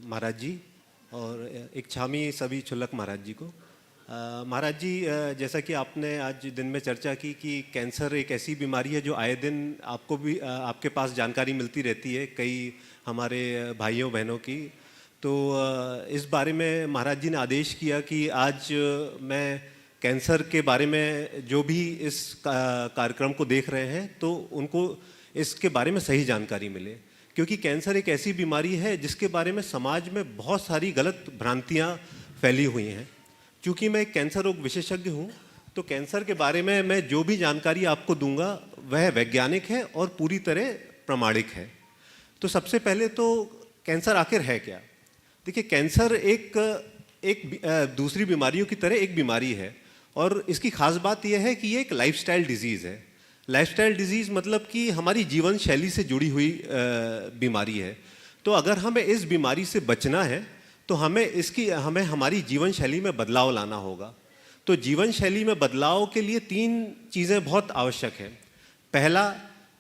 महाराज जी और एक छामी सभी छुल्लक महाराज जी को। महाराज जी, जैसा कि आपने आज दिन में चर्चा की कि कैंसर एक ऐसी बीमारी है जो आए दिन आपको भी आपके पास जानकारी मिलती रहती है कई हमारे भाइयों बहनों की। तो इस बारे में महाराज जी ने आदेश किया कि आज मैं कैंसर के बारे में जो भी इस कार्यक्रम को देख रहे हैं तो उनको इसके बारे में सही जानकारी मिले, क्योंकि कैंसर एक ऐसी बीमारी है जिसके बारे में समाज में बहुत सारी गलत भ्रांतियाँ फैली हुई हैं। क्योंकि मैं एक कैंसर रोग विशेषज्ञ हूँ तो कैंसर के बारे में मैं जो भी जानकारी आपको दूंगा वह वैज्ञानिक है और पूरी तरह प्रमाणिक है। तो सबसे पहले तो कैंसर आखिर है क्या? देखिए, कैंसर एक दूसरी बीमारियों की तरह एक बीमारी है और इसकी खास बात यह है कि ये एक लाइफस्टाइल डिजीज़ है। लाइफस्टाइल डिजीज़ मतलब कि हमारी जीवन शैली से जुड़ी हुई बीमारी है। तो अगर हमें इस बीमारी से बचना है तो हमें हमारी जीवन शैली में बदलाव लाना होगा। तो जीवन शैली में बदलाव के लिए 3 चीज़ें बहुत आवश्यक हैं। पहला,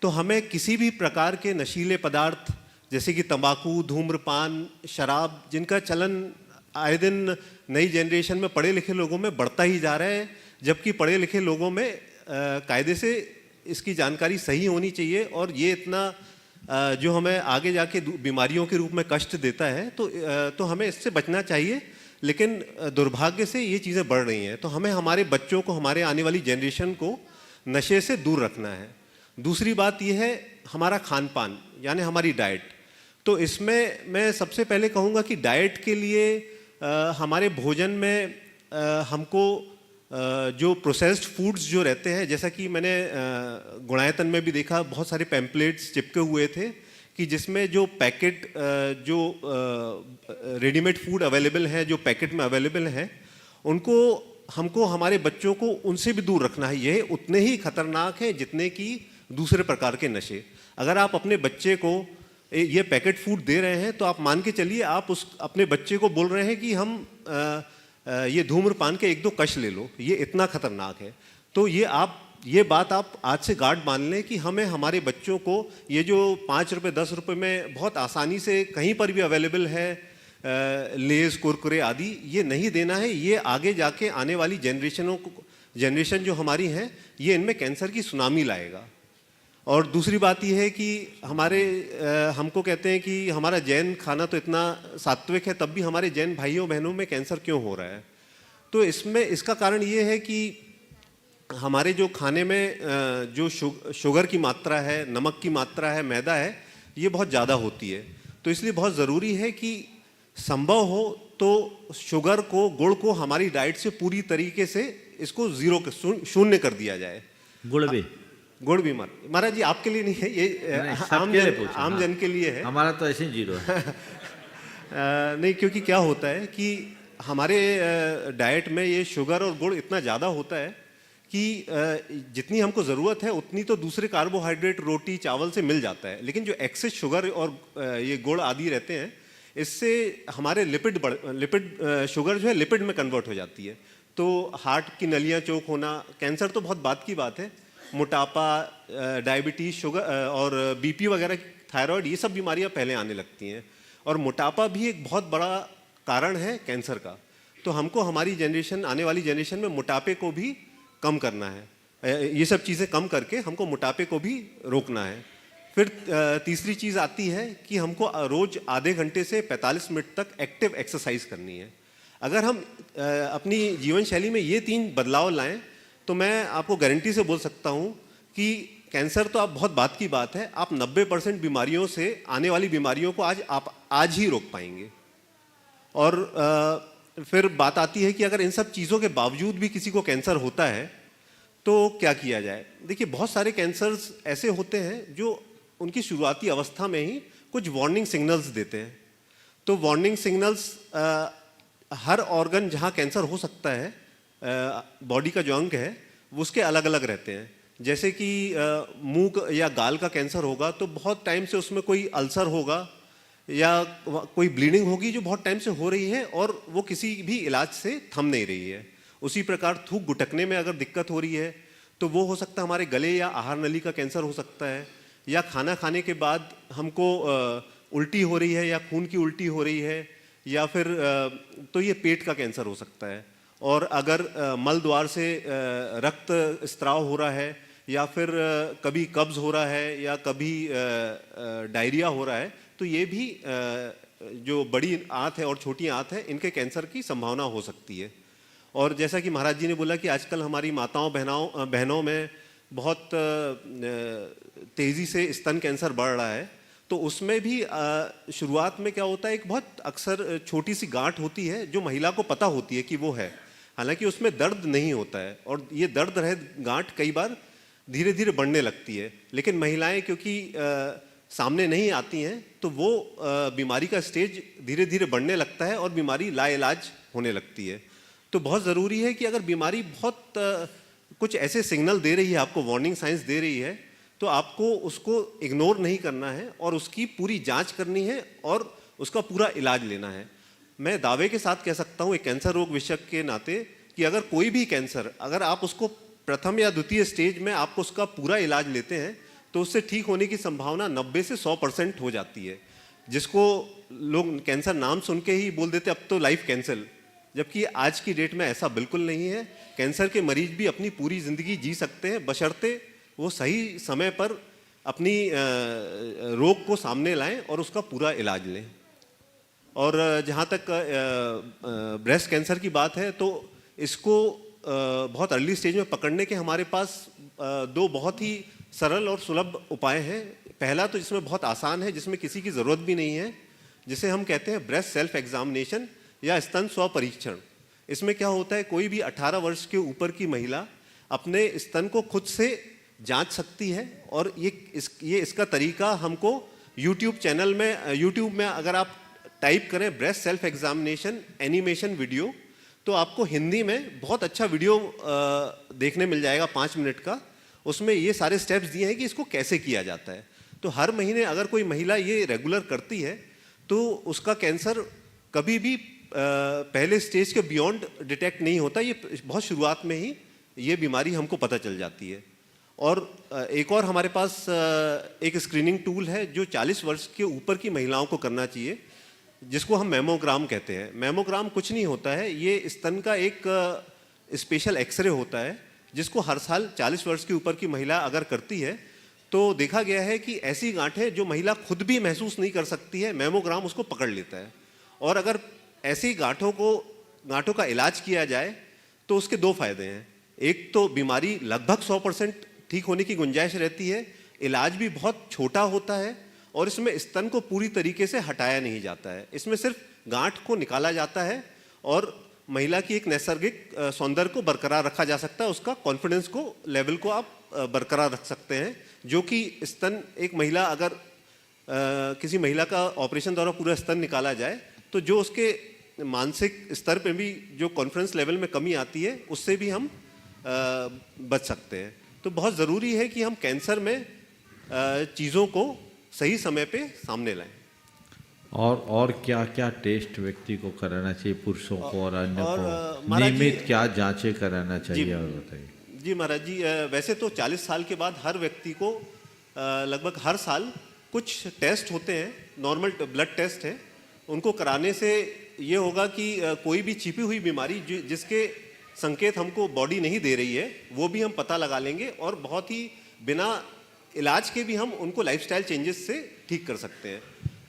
तो हमें किसी भी प्रकार के नशीले पदार्थ जैसे कि तंबाकू, धूम्रपान, शराब, जिनका चलन आए दिन नई जनरेशन में पढ़े लिखे लोगों में बढ़ता ही जा रहा है, जबकि पढ़े लिखे लोगों में कायदे से इसकी जानकारी सही होनी चाहिए और ये इतना जो हमें आगे जाके बीमारियों के रूप में कष्ट देता है तो हमें इससे बचना चाहिए। लेकिन दुर्भाग्य से ये चीज़ें बढ़ रही हैं, तो हमें हमारे बच्चों को, हमारे आने वाली जनरेशन को नशे से दूर रखना है। दूसरी बात यह है हमारा खान पान, यानी हमारी डाइट। तो इसमें मैं सबसे पहले कहूँगा कि डाइट के लिए हमारे भोजन में हमको जो प्रोसेस्ड फूड्स जो रहते हैं, जैसा कि मैंने गुणायतन में भी देखा, बहुत सारे पैम्पलेट्स चिपके हुए थे कि जिसमें जो पैकेट जो रेडीमेड फूड अवेलेबल हैं, जो पैकेट में अवेलेबल हैं, उनको हमको हमारे बच्चों को उनसे भी दूर रखना है। यह उतने ही खतरनाक है जितने कि दूसरे प्रकार के नशे। अगर आप अपने बच्चे को ये पैकेट फूड दे रहे हैं तो आप मान के चलिए आप अपने बच्चे को बोल रहे हैं कि हम ये धूम्रपान के 1-2 कश ले लो, ये इतना खतरनाक है। तो ये बात आप आज से गार्ड मान लें कि हमें हमारे बच्चों को ये जो 5 रुपये 10 रुपये में बहुत आसानी से कहीं पर भी अवेलेबल है लेज़, कुरकुरे आदि, ये नहीं देना है। ये आगे जाके आने वाली जनरेशन जो हमारी हैं, ये इनमें कैंसर की सुनामी लाएगा। और दूसरी बात यह है कि हमको कहते हैं कि हमारा जैन खाना तो इतना सात्विक है, तब भी हमारे जैन भाइयों बहनों में कैंसर क्यों हो रहा है? तो इसका कारण ये है कि हमारे जो खाने में जो शुगर की मात्रा है, नमक की मात्रा है, मैदा है, ये बहुत ज़्यादा होती है। तो इसलिए बहुत ज़रूरी है कि संभव हो तो शुगर को, गुड़ को हमारी डाइट से पूरी तरीके से इसको शून्य कर दिया जाए। गुड़ भी महाराज जी आपके लिए नहीं है, ये आम जन के लिए है। हमारा तो ऐसे 0 है। नहीं, क्योंकि क्या होता है कि हमारे डाइट में ये शुगर और गुड़ इतना ज़्यादा होता है कि जितनी हमको ज़रूरत है उतनी तो दूसरे कार्बोहाइड्रेट, रोटी, चावल से मिल जाता है। लेकिन जो एक्सेस शुगर और ये गुड़ आदि रहते हैं, इससे हमारे लिपिड शुगर जो है लिपिड में कन्वर्ट हो जाती है। तो हार्ट की नलियाँ चौक होना, कैंसर तो बहुत बात की बात है, मोटापा, डायबिटीज़, शुगर और बीपी वगैरह, थायराइड, ये सब बीमारियां पहले आने लगती हैं। और मोटापा भी एक बहुत बड़ा कारण है कैंसर का। तो हमको हमारी जनरेशन, आने वाली जनरेशन में मोटापे को भी कम करना है। ये सब चीज़ें कम करके हमको मोटापे को भी रोकना है। फिर तीसरी चीज़ आती है कि हमको रोज़ आधे घंटे से 45 मिनट तक एक्टिव एक्सरसाइज करनी है। अगर हम अपनी जीवन शैली में ये 3 बदलाव लाएं तो मैं आपको गारंटी से बोल सकता हूँ कि कैंसर तो आप बहुत बात की बात है, आप 90% बीमारियों से, आने वाली बीमारियों को आप आज ही रोक पाएंगे। और फिर बात आती है कि अगर इन सब चीज़ों के बावजूद भी किसी को कैंसर होता है तो क्या किया जाए? देखिए, बहुत सारे कैंसर्स ऐसे होते हैं जो उनकी शुरुआती अवस्था में ही कुछ वार्निंग सिग्नल्स देते हैं। तो वार्निंग सिग्नल्स हर ऑर्गन जहाँ कैंसर हो सकता है, बॉडी का जो अंग है, उसके अलग अलग रहते हैं। जैसे कि मुंह या गाल का कैंसर होगा तो बहुत टाइम से उसमें कोई अल्सर होगा या कोई ब्लीडिंग होगी जो बहुत टाइम से हो रही है और वो किसी भी इलाज से थम नहीं रही है। उसी प्रकार थूक गुटकने में अगर दिक्कत हो रही है तो वो हो सकता है हमारे गले या आहार नली का कैंसर हो सकता है। या खाना खाने के बाद हमको उल्टी हो रही है या खून की उल्टी हो रही है, या फिर तो ये पेट का कैंसर हो सकता है। और अगर मल द्वार से रक्त स्त्राव हो रहा है, या फिर कभी कब्ज हो रहा है, या कभी डायरिया हो रहा है, तो ये भी जो बड़ी आंत है और छोटी आंत है, इनके कैंसर की संभावना हो सकती है। और जैसा कि महाराज जी ने बोला कि आजकल हमारी माताओं बहनों में बहुत तेज़ी से स्तन कैंसर बढ़ रहा है, तो उसमें भी शुरुआत में क्या होता है, एक बहुत अक्सर छोटी सी गांठ होती है जो महिला को पता होती है कि वो है, हालांकि उसमें दर्द नहीं होता है, और ये दर्द रहित गांठ कई बार धीरे धीरे बढ़ने लगती है। लेकिन महिलाएं क्योंकि सामने नहीं आती हैं, तो वो बीमारी का स्टेज धीरे धीरे बढ़ने लगता है और बीमारी लाइलाज होने लगती है। तो बहुत ज़रूरी है कि अगर बीमारी बहुत कुछ ऐसे सिग्नल दे रही है, आपको वार्निंग साइंस दे रही है, तो आपको उसको इग्नोर नहीं करना है और उसकी पूरी जांच करनी है और उसका पूरा इलाज लेना है। मैं दावे के साथ कह सकता हूँ एक कैंसर रोग विशेषज्ञ के नाते कि अगर कोई भी कैंसर, अगर आप उसको प्रथम या द्वितीय स्टेज में आप उसका पूरा इलाज लेते हैं, तो उससे ठीक होने की संभावना 90 से 100% हो जाती है। जिसको लोग कैंसर नाम सुन के ही बोल देते अब तो लाइफ कैंसल, जबकि आज की डेट में ऐसा बिल्कुल नहीं है। कैंसर के मरीज भी अपनी पूरी ज़िंदगी जी सकते हैं, बशर्ते वो सही समय पर अपनी रोग को सामने लाएं और उसका पूरा इलाज लें। और जहाँ तक ब्रेस्ट कैंसर की बात है, तो इसको बहुत अर्ली स्टेज में पकड़ने के हमारे पास दो बहुत ही सरल और सुलभ उपाय हैं। पहला तो जिसमें बहुत आसान है, जिसमें किसी की ज़रूरत भी नहीं है, जिसे हम कहते हैं ब्रेस्ट सेल्फ एग्जामिनेशन या स्तन स्व परीक्षण। इसमें क्या होता है, कोई भी 18 वर्ष के ऊपर की महिला अपने स्तन को खुद से जांच सकती है, और ये इसका तरीका हमको यूट्यूब में अगर आप टाइप करें breast self examination animation video, तो आपको हिंदी में बहुत अच्छा वीडियो देखने मिल जाएगा 5 मिनट का। उसमें ये सारे स्टेप्स दिए हैं कि इसको कैसे किया जाता है। तो हर महीने अगर कोई महिला ये रेगुलर करती है, तो उसका कैंसर कभी भी पहले स्टेज के बियॉन्ड डिटेक्ट नहीं होता। ये बहुत शुरुआत में ही ये बीमारी हमको पता चल जाती है। और एक और हमारे पास एक स्क्रीनिंग टूल है जो 40 वर्ष के ऊपर की महिलाओं को करना चाहिए, जिसको हम मैमोग्राम कहते हैं। मैमोग्राम कुछ नहीं होता है, ये स्तन का एक स्पेशल एक्सरे होता है, जिसको हर साल 40 वर्ष के ऊपर की महिला अगर करती है, तो देखा गया है कि ऐसी गांठें जो महिला खुद भी महसूस नहीं कर सकती है, मैमोग्राम उसको पकड़ लेता है। और अगर ऐसी गांठों का इलाज किया जाए तो उसके दो फायदे हैं। एक तो बीमारी लगभग 100% ठीक होने की गुंजाइश रहती है, इलाज भी बहुत छोटा होता है, और इसमें स्तन को पूरी तरीके से हटाया नहीं जाता है। इसमें सिर्फ गांठ को निकाला जाता है और महिला की एक नैसर्गिक सौंदर्य को बरकरार रखा जा सकता है, उसका कॉन्फिडेंस को लेवल को आप बरकरार रख सकते हैं। जो कि स्तन एक महिला अगर किसी महिला का ऑपरेशन द्वारा पूरा स्तन निकाला जाए, तो जो उसके मानसिक स्तर पे भी जो कॉन्फिडेंस लेवल में कमी आती है, उससे भी हम बच सकते हैं। तो बहुत ज़रूरी है कि हम कैंसर में चीज़ों को सही समय पे सामने लाएं। और क्या क्या टेस्ट व्यक्ति को कराना चाहिए, पुरुषों को और अन्य को नियमित क्या जांचें कराना चाहिए, और बताइए। जी महाराज जी, वैसे तो 40 साल के बाद हर व्यक्ति को लगभग हर साल कुछ टेस्ट होते हैं, नॉर्मल ब्लड टेस्ट है, उनको कराने से ये होगा कि कोई भी छिपी हुई बीमारी जिसके संकेत हमको बॉडी नहीं दे रही है, वो भी हम पता लगा लेंगे, और बहुत ही बिना इलाज के भी हम उनको लाइफस्टाइल चेंजेस से ठीक कर सकते हैं।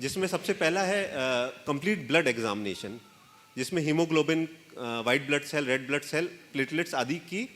जिसमें सबसे पहला है कंप्लीट ब्लड एग्जामिनेशन, जिसमें haemoglobin, white blood cell, red blood cell, platelets आदि की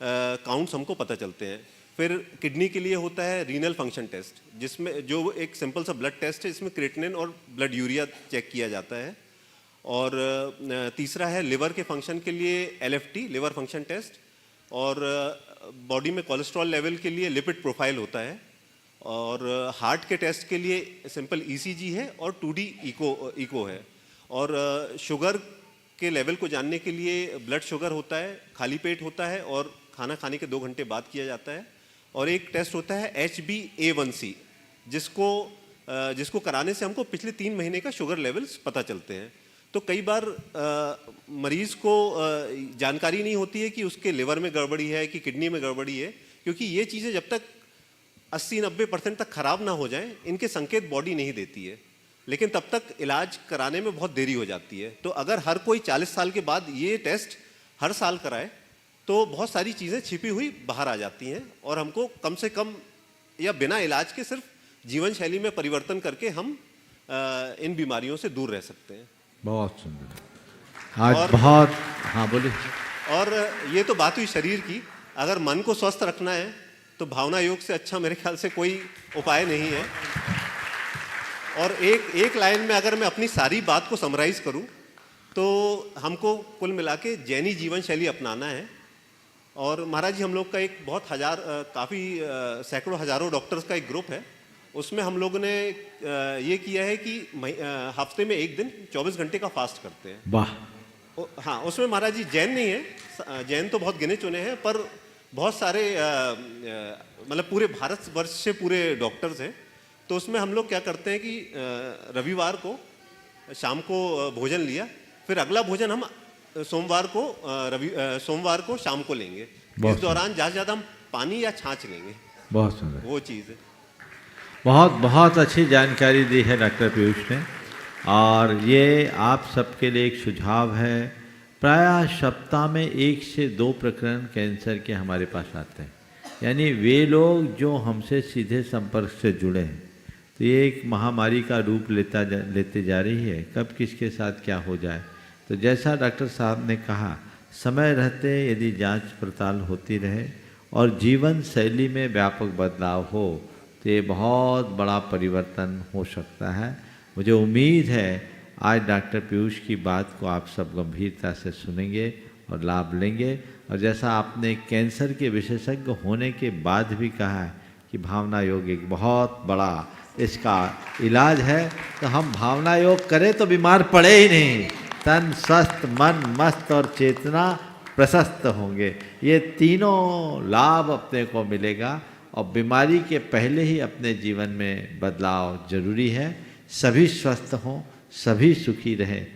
काउंट्स हमको पता चलते हैं। फिर किडनी के लिए होता है रीनल फंक्शन टेस्ट, जिसमें जो एक सिंपल सा ब्लड टेस्ट है, इसमें क्रिएटिनिन और ब्लड यूरिया चेक किया जाता है। और तीसरा है लिवर के फंक्शन के लिए LFT, लिवर फंक्शन टेस्ट, और बॉडी में कोलेस्ट्रॉल लेवल के लिए लिपिड प्रोफाइल होता है, और हार्ट के टेस्ट के लिए सिंपल ECG है और 2D इको है, और शुगर के लेवल को जानने के लिए ब्लड शुगर होता है, खाली पेट होता है और खाना खाने के 2 घंटे बाद किया जाता है। और एक टेस्ट होता है HbA1c, जिसको कराने से हमको पिछले 3 महीने का शुगर लेवल्स पता चलते हैं। तो कई बार मरीज़ को जानकारी नहीं होती है कि उसके लिवर में गड़बड़ी है कि किडनी में गड़बड़ी है, क्योंकि ये चीज़ें जब तक 80-90% तक खराब ना हो जाएं, इनके संकेत बॉडी नहीं देती है। लेकिन तब तक इलाज कराने में बहुत देरी हो जाती है। तो अगर हर कोई 40 साल के बाद ये टेस्ट हर साल कराए तो बहुत सारी चीज़ें छिपी हुई बाहर आ जाती हैं और हमको कम से कम या बिना इलाज के सिर्फ जीवन शैली में परिवर्तन करके हम इन बीमारियों से दूर रह सकते हैं। बहुत सुंदर। आज बहुत, हाँ बोलिए। और ये तो बात हुई शरीर की, अगर मन को स्वस्थ रखना है तो भावना योग से अच्छा मेरे ख्याल से कोई उपाय नहीं है। और एक लाइन में अगर मैं अपनी सारी बात को समराइज करूं तो हमको कुल मिला के जैनी जीवन शैली अपनाना है। और महाराज जी, हम लोग का एक बहुत काफ़ी सैकड़ों हज़ारों डॉक्टर्स का एक ग्रुप है। उसमें हम लोगों ने ये किया है कि हफ्ते में एक दिन 24 घंटे का फास्ट करते हैं। वाह। हाँ, उसमें महाराज जी जैन नहीं है, जैन तो बहुत गिने चुने हैं, पर बहुत सारे मतलब पूरे भारत वर्ष से पूरे डॉक्टर्स हैं। तो उसमें हम लोग क्या करते हैं कि रविवार को शाम को भोजन लिया, फिर अगला भोजन हम सोमवार को शाम को लेंगे। इस दौरान ज़्यादा से ज़्यादा हम पानी या छाछ लेंगे। बहुत सुंदर, वो चीज़ है। बहुत बहुत अच्छी जानकारी दी है डॉक्टर पीयूष ने। और ये आप सबके लिए एक सुझाव है। प्रायः सप्ताह में 1 से 2 प्रकरण कैंसर के हमारे पास आते हैं, यानी वे लोग जो हमसे सीधे संपर्क से जुड़े हैं। तो ये एक महामारी का रूप लेते जा रही है, कब किसके साथ क्या हो जाए। तो जैसा डॉक्टर साहब ने कहा, समय रहते यदि जांच पड़ताल होती रहे और जीवन शैली में व्यापक बदलाव हो तो ये बहुत बड़ा परिवर्तन हो सकता है। मुझे उम्मीद है आज डॉक्टर पीयूष की बात को आप सब गंभीरता से सुनेंगे और लाभ लेंगे। और जैसा आपने कैंसर के विशेषज्ञ होने के बाद भी कहा है कि भावना योग एक बहुत बड़ा इसका इलाज है, तो हम भावना योग करें तो बीमार पड़े ही नहीं। तन स्वस्थ, मन मस्त और चेतना प्रशस्त होंगे। ये तीनों लाभ अपने को मिलेगा और बीमारी के पहले ही अपने जीवन में बदलाव जरूरी है। सभी स्वस्थ हों, सभी सुखी रहें।